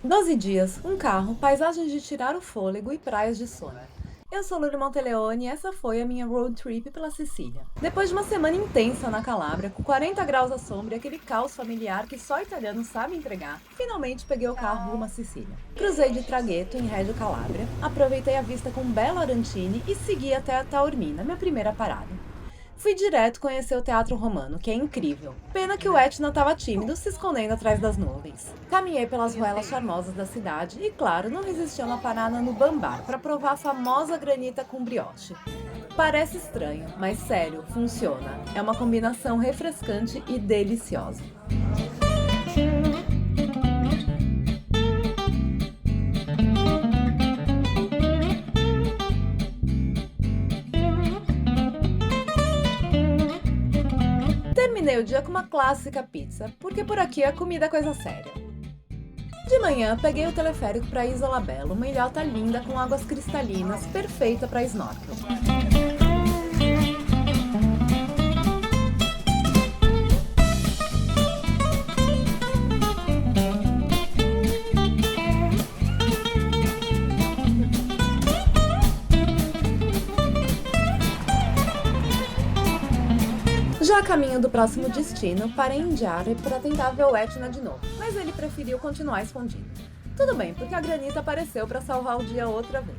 12 dias, um carro, paisagens de tirar o fôlego e praias de sono. Eu sou Luli Monteleone e essa foi a minha road trip pela Sicília. Depois de uma semana intensa na Calábria, com 40 graus à sombra e aquele caos familiar que só italiano sabe entregar, finalmente peguei o carro rumo à Sicília. Cruzei de traghetto em Reggio Calabria, aproveitei a vista com Belo Arantini e segui até a Taormina, minha primeira parada. Fui direto conhecer o Teatro Romano, que é incrível. Pena que o Etna estava tímido, se escondendo atrás das nuvens. Caminhei pelas ruelas charmosas da cidade e, claro, não resisti a uma parada no Bambar para provar a famosa granita com brioche. Parece estranho, mas sério, funciona. É uma combinação refrescante e deliciosa. Terminei o dia com uma clássica pizza, porque por aqui a comida é coisa séria. De manhã, peguei o teleférico para Isola Bella, uma ilhota linda com águas cristalinas, perfeita para snorkel. Já a caminho do próximo destino, parei em Giare para tentar ver o Etna de novo, mas ele preferiu continuar escondido. Tudo bem, porque a granita apareceu para salvar o dia outra vez.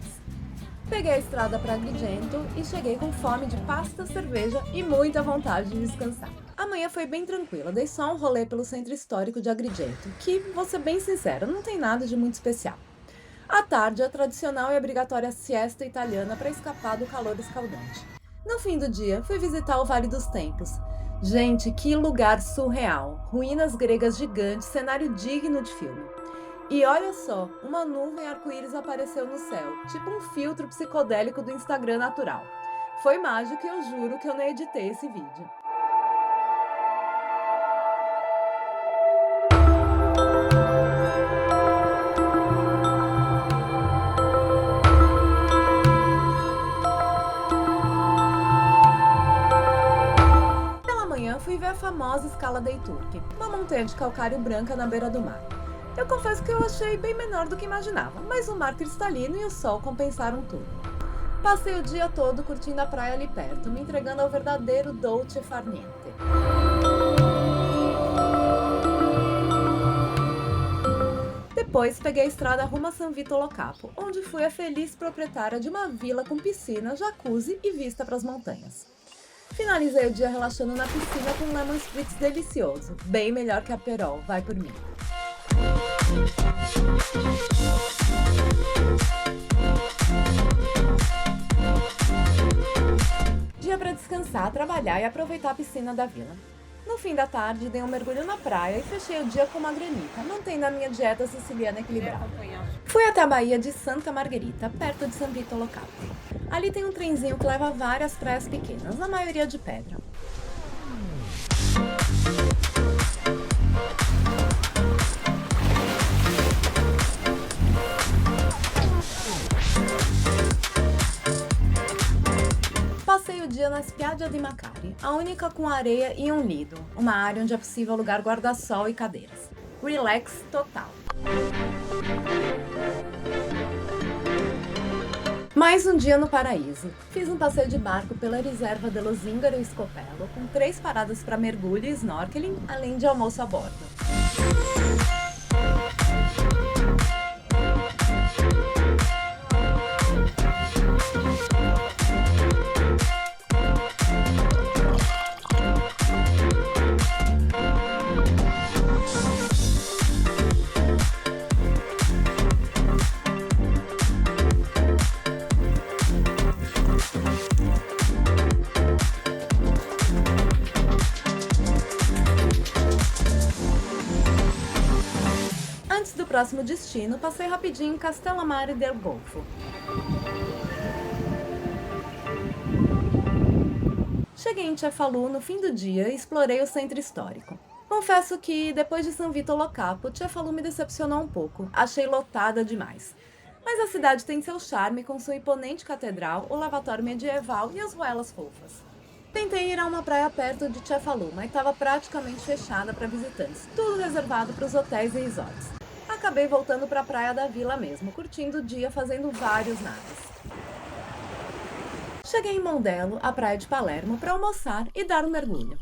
Peguei a estrada para Agrigento e cheguei com fome de pasta, cerveja e muita vontade de descansar. A manhã foi bem tranquila, dei só um rolê pelo centro histórico de Agrigento, que, vou ser bem sincera, não tem nada de muito especial. À tarde, a tradicional e obrigatória siesta italiana para escapar do calor escaldante. No fim do dia, fui visitar o Vale dos Templos. Gente, que lugar surreal! Ruínas gregas gigantes, cenário digno de filme. E olha só, uma nuvem arco-íris apareceu no céu, tipo um filtro psicodélico do Instagram natural. Foi mágico e eu juro que eu não editei esse vídeo. Fui ver a famosa Scala dei Turchi, uma montanha de calcário branca na beira do mar. Eu confesso que eu achei bem menor do que imaginava, mas o mar cristalino e o sol compensaram tudo. Passei o dia todo curtindo a praia ali perto, me entregando ao verdadeiro dolce far niente. Depois peguei a estrada rumo a San Vito Lo Capo, onde fui a feliz proprietária de uma vila com piscina, jacuzzi e vista para as montanhas. Finalizei o dia relaxando na piscina com um lemon spritz delicioso, bem melhor que a Perol, vai por mim. Dia para descansar, trabalhar e aproveitar a piscina da vila. No fim da tarde, dei um mergulho na praia e fechei o dia com uma granita, mantendo a minha dieta siciliana equilibrada. Fui até a Baía de Santa Margherita, perto de San Vito Lo Capo. Ali tem um trenzinho que leva a várias praias pequenas, a maioria de pedra. Passei o dia na Spiaggia di Macari, a única com areia e um lido, uma área onde é possível alugar guarda-sol e cadeiras. Relax total. Mais um dia no paraíso. Fiz um passeio de barco pela Riserva dello Zingaro e Scopello, com 3 paradas para mergulho e snorkeling, além de almoço a bordo. Antes do próximo destino, passei rapidinho em Castellammare del Golfo. Cheguei em Cefalù no fim do dia e explorei o centro histórico. Confesso que, depois de San Vito Lo Capo, Cefalù me decepcionou um pouco, achei lotada demais. Mas a cidade tem seu charme com sua imponente catedral, o lavatório medieval e as ruelas fofas. Tentei ir a uma praia perto de Cefalù, mas estava praticamente fechada para visitantes, tudo reservado para os hotéis e resorts. Acabei voltando para a praia da vila mesmo, curtindo o dia fazendo vários nadas. Cheguei em Mondelo, a praia de Palermo, para almoçar e dar um mergulho.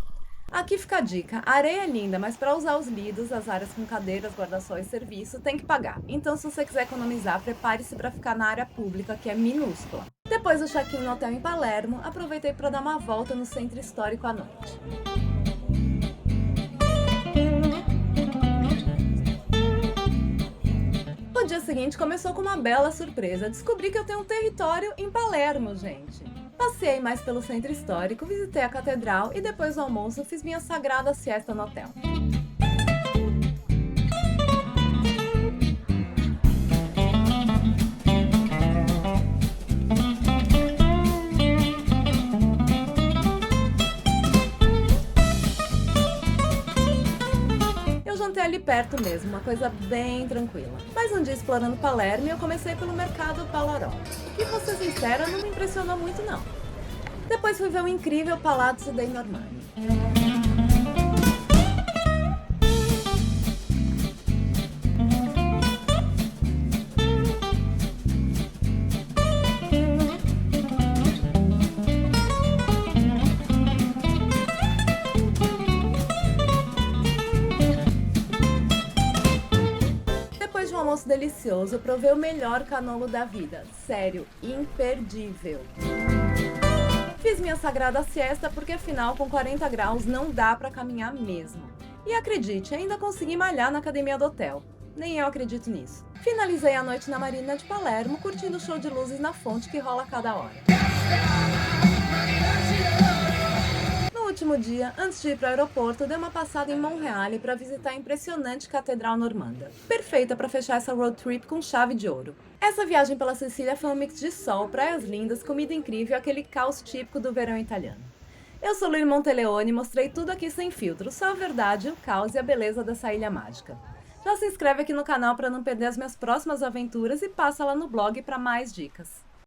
Aqui fica a dica, a areia é linda, mas para usar os lidos, as áreas com cadeiras, guarda-sol e serviço, tem que pagar. Então se você quiser economizar, prepare-se para ficar na área pública, que é minúscula. Depois do check-in no hotel em Palermo, aproveitei para dar uma volta no centro histórico à noite. O dia seguinte começou com uma bela surpresa. Descobri que eu tenho um território em Palermo, gente. Passei mais pelo centro histórico, visitei a catedral e depois do almoço fiz minha sagrada siesta no hotel. Eu jantei ali perto mesmo, uma coisa bem tranquila. Mas um dia explorando Palermo, eu comecei pelo mercado Palaró. E vou ser sincera, não me impressionou muito não. Depois fui ver o incrível Palazzo dei Normanni. Depois de um almoço delicioso, provei o melhor canolo da vida. Sério, imperdível. Fiz minha sagrada siesta porque afinal com 40 graus não dá pra caminhar mesmo. E acredite, ainda consegui malhar na academia do hotel. Nem eu acredito nisso. Finalizei a noite na Marina de Palermo, curtindo o show de luzes na fonte que rola a cada hora. No último dia, antes de ir para o aeroporto, dei uma passada em Monreale para visitar a impressionante Catedral Normanda. Perfeita para fechar essa road trip com chave de ouro. Essa viagem pela Sicília foi um mix de sol, praias lindas, comida incrível e aquele caos típico do verão italiano. Eu sou Luir Monteleone e mostrei tudo aqui sem filtro, só a verdade, o caos e a beleza dessa ilha mágica. Já se inscreve aqui no canal para não perder as minhas próximas aventuras e passa lá no blog para mais dicas.